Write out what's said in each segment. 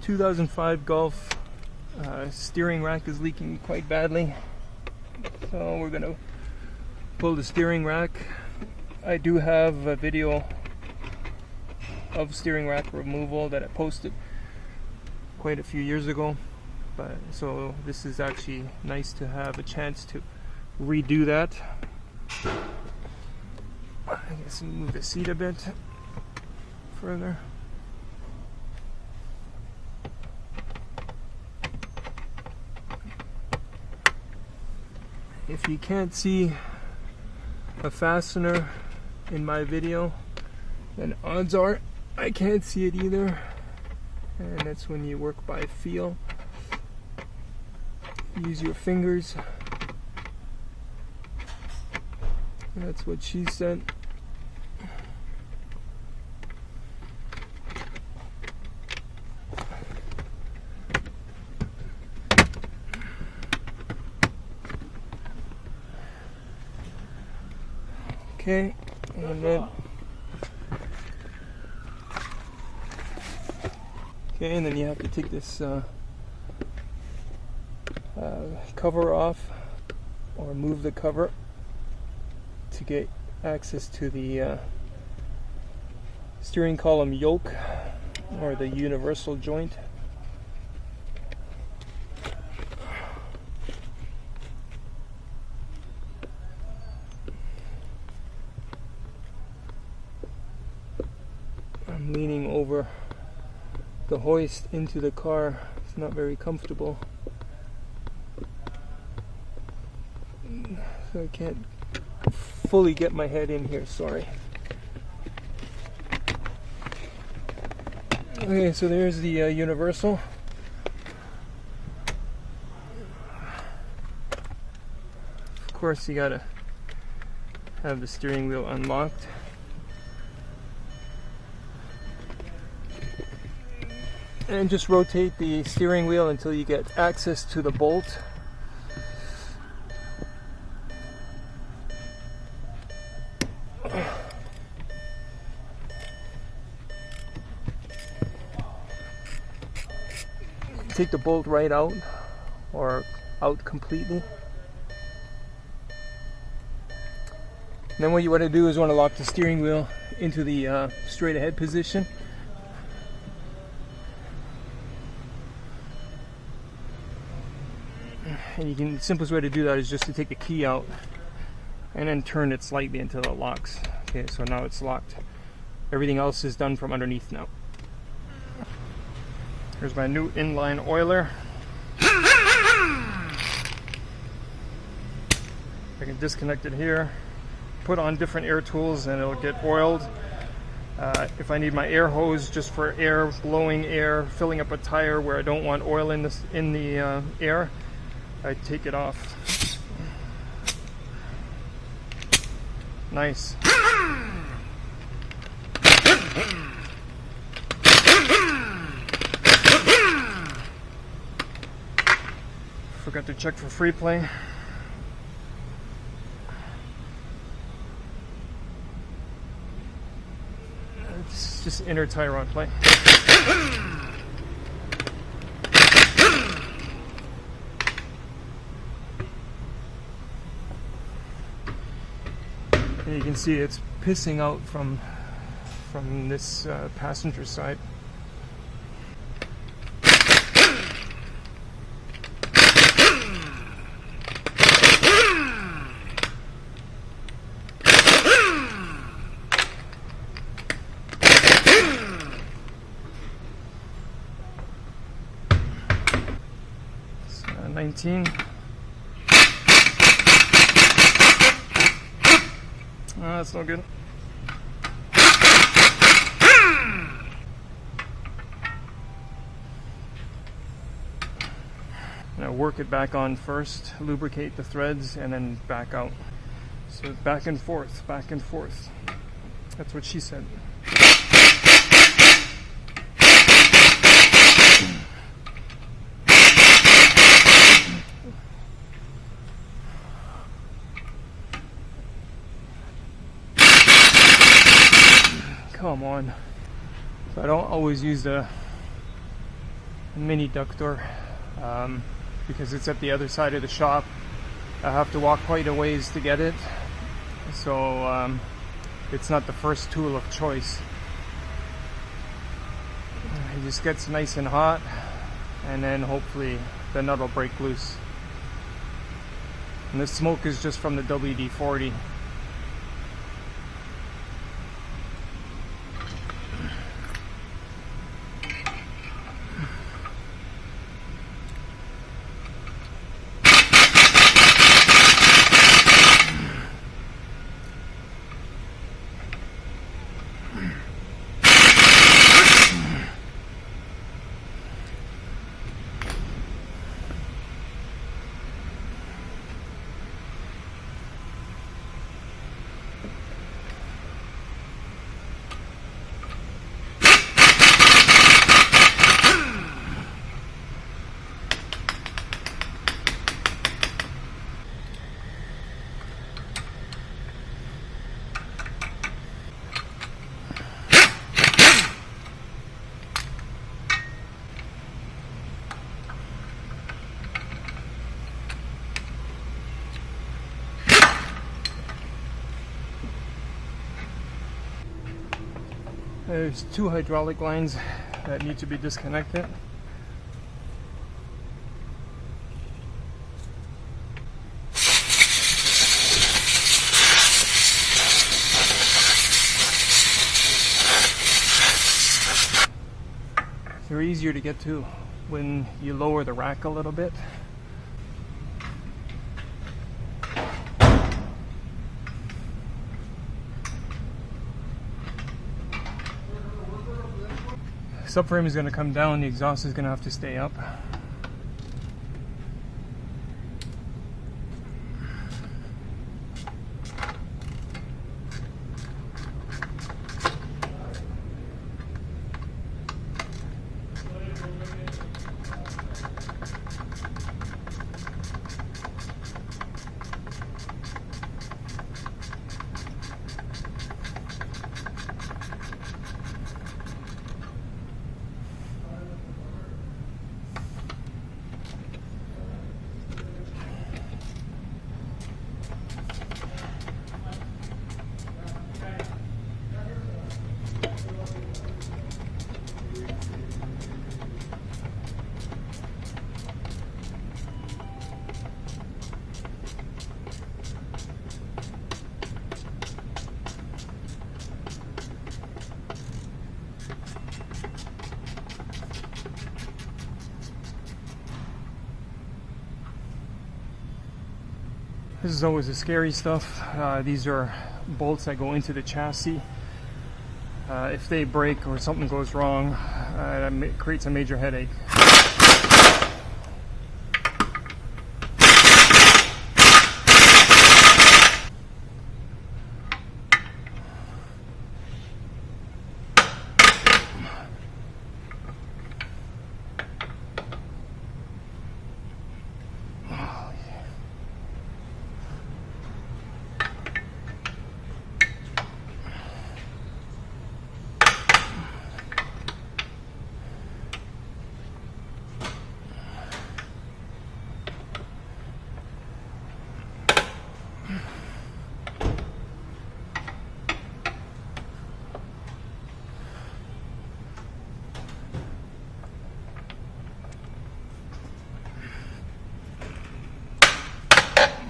2005 Golf steering rack is leaking quite badly, so we're gonna pull the steering rack. I do have a video of steering rack removal that I posted quite a few years ago, but so this is actually nice to have a chance to redo that. I guess move the seat a bit further. If you can't see a fastener in my video, then odds are I can't see it either, and that's when you work by feel. Use your fingers. That's what she said. Okay, and then you have to take this cover off, or move the cover to get access to the steering column yoke, or the universal joint. I'm leaning over the hoist into the car. It's not very comfortable, so I can't fully get my head in here, sorry. Okay, so there's the universal. Of course, you gotta have the steering wheel unlocked. And just rotate the steering wheel until you get access to the bolt. Take the bolt right out, or out completely. And then what you want to do is want to lock the steering wheel into the straight ahead position. And the simplest way to do that is just to take the key out and then turn it slightly until it locks. Okay, so now it's locked. Everything else is done from underneath now. Here's my new inline oiler. I can disconnect it here, put on different air tools, and it'll get oiled. If I need my air hose just for air, blowing air, filling up a tire where I don't want oil in the air, I take it off. Nice. Forgot to check for free play. It's just inner tie rod play. And you can see it's pissing out from this passenger side. It's 19. That's no good. Now work it back on first, lubricate the threads, and then back out. So back and forth, back and forth. That's what she said. Come on. So I don't always use the mini duct door, because it's at the other side of the shop. I have to walk quite a ways to get it, so it's not the first tool of choice. It just gets nice and hot, and then hopefully the nut will break loose. And the smoke is just from the WD-40. There's 2 hydraulic lines that need to be disconnected. They're easier to get to when you lower the rack a little bit. Subframe is going to come down, the exhaust is going to have to stay up. This is always the scary stuff. These are bolts that go into the chassis. If they break or something goes wrong, it creates a major headache.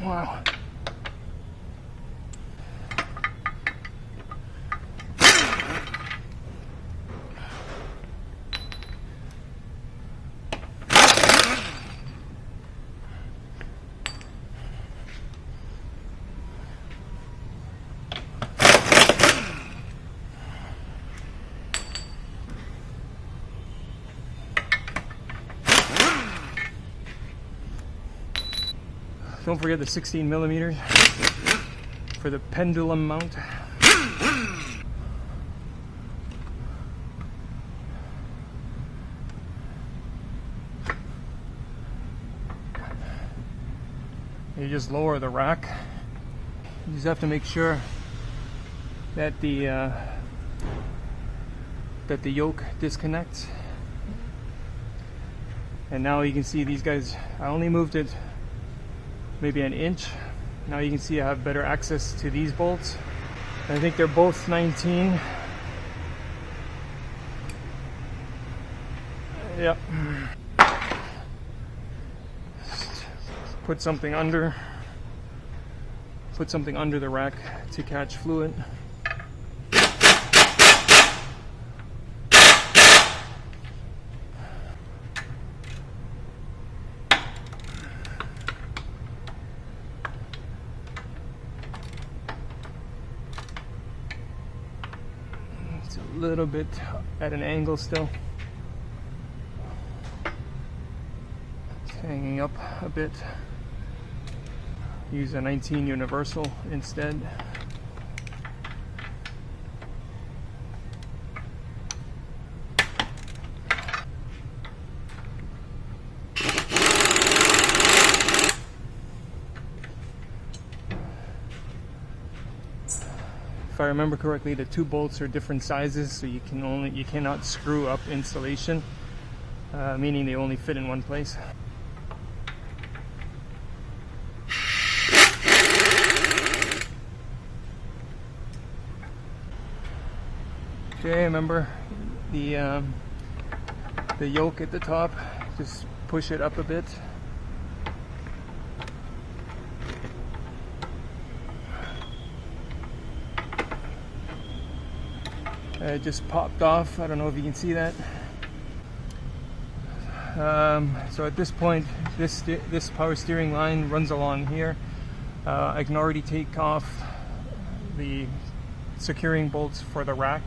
Wow. Don't forget the 16 millimeters for the pendulum mount. You just lower the rack. You just have to make sure that the yoke disconnects. And now you can see these guys, I only moved it maybe an inch. Now you can see I have better access to these bolts. I think they're both 19. Yep. Put something under the rack to catch fluid. It's a little bit at an angle still. It's hanging up a bit. Use a 19 universal instead. If I remember correctly, the two bolts are different sizes, so you cannot screw up installation, meaning they only fit in one place. Okay, remember the yoke at the top, just push it up a bit. It just popped off. I don't know if you can see that. So at this point, this power steering line runs along here. I can already take off the securing bolts for the rack.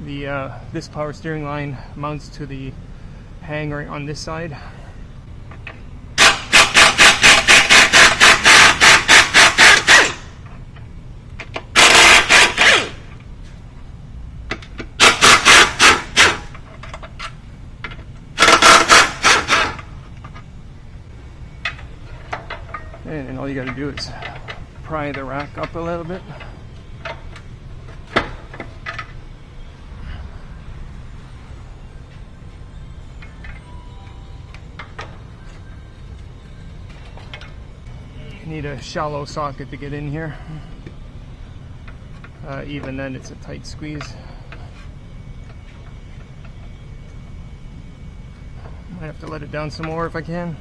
This power steering line mounts to the hanger on this side. And all you got to do is pry the rack up a little bit. You need a shallow socket to get in here. Even then it's a tight squeeze. Might have to let it down some more if I can.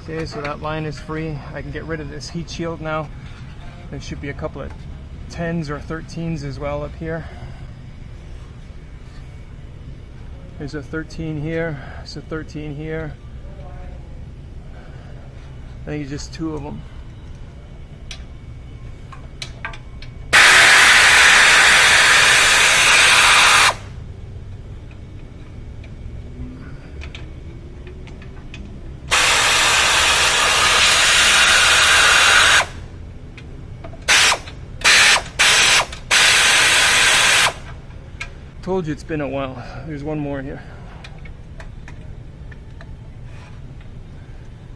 Okay, so that line is free. I can get rid of this heat shield now. There should be a couple of 10s or 13s as well up here. There's a 13 here, there's a 13 here. I think it's just two of them. Told you it's been a while. There's one more here.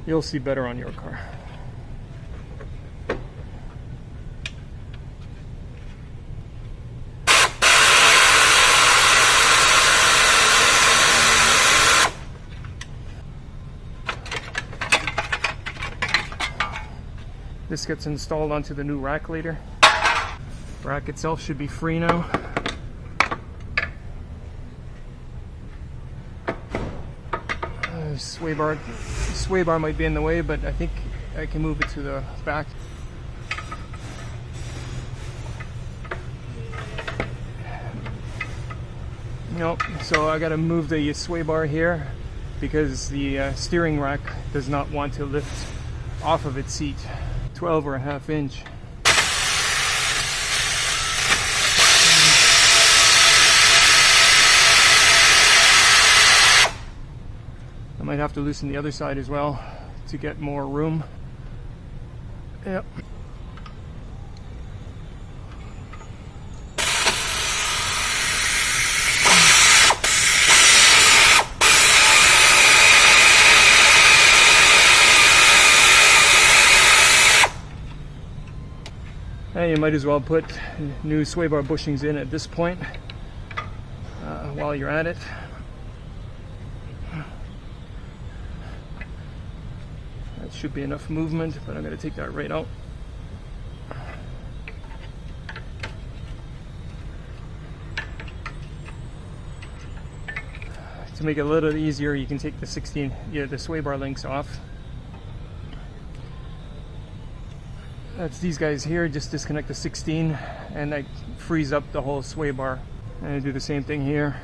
You'll see better on your car. This gets installed onto the new rack later. Rack itself should be free now. Sway bar might be in the way, but I think I can move it to the back. Nope, so I gotta move the sway bar here because the steering rack does not want to lift off of its seat. 12.5 inch. I might have to loosen the other side as well to get more room. Yep. you might as well put new sway bar bushings in at this point while you're at it. That should be enough movement, but I'm going to take that right out. To make it a little easier, you can take the sway bar links off. That's these guys here. Just disconnect the 16 and that frees up the whole sway bar. And I do the same thing here.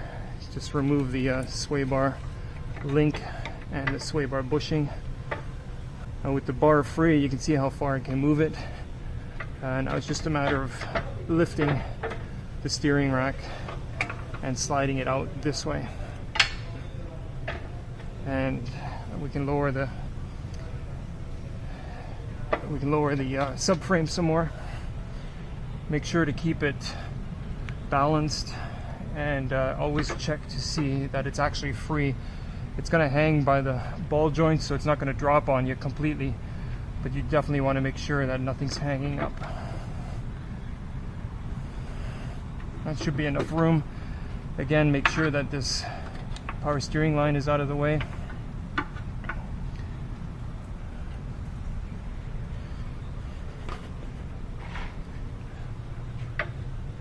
Just remove the sway bar link and the sway bar bushing. With the bar free, you can see how far I can move it. Now it's just a matter of lifting the steering rack and sliding it out this way. And we can lower the subframe some more. Make sure to keep it balanced and always check to see that it's actually free. It's going to hang by the ball joints, so it's not going to drop on you completely, but you definitely want to make sure that nothing's hanging up. That should be enough room. Again, make sure that this power steering line is out of the way.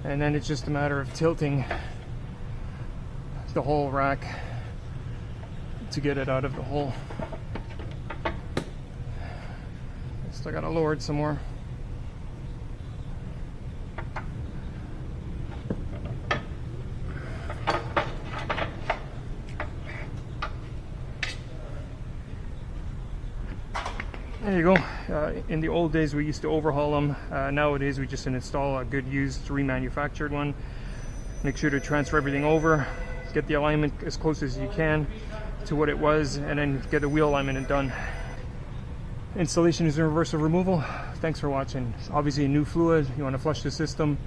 And then it's just a matter of tilting the whole rack to get it out of the hole. Still gotta lower it some more. There you go. In the old days we used to overhaul them. Nowadays we just install a good used remanufactured one. Make sure to transfer everything over, get the alignment as close as you can to what it was, and then get the wheel alignment done. Installation is in reverse of removal. Thanks for watching. Obviously a new fluid, you want to flush the system,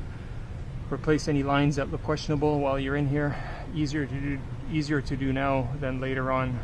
replace any lines that look questionable while you're in here. Easier to do now than later on.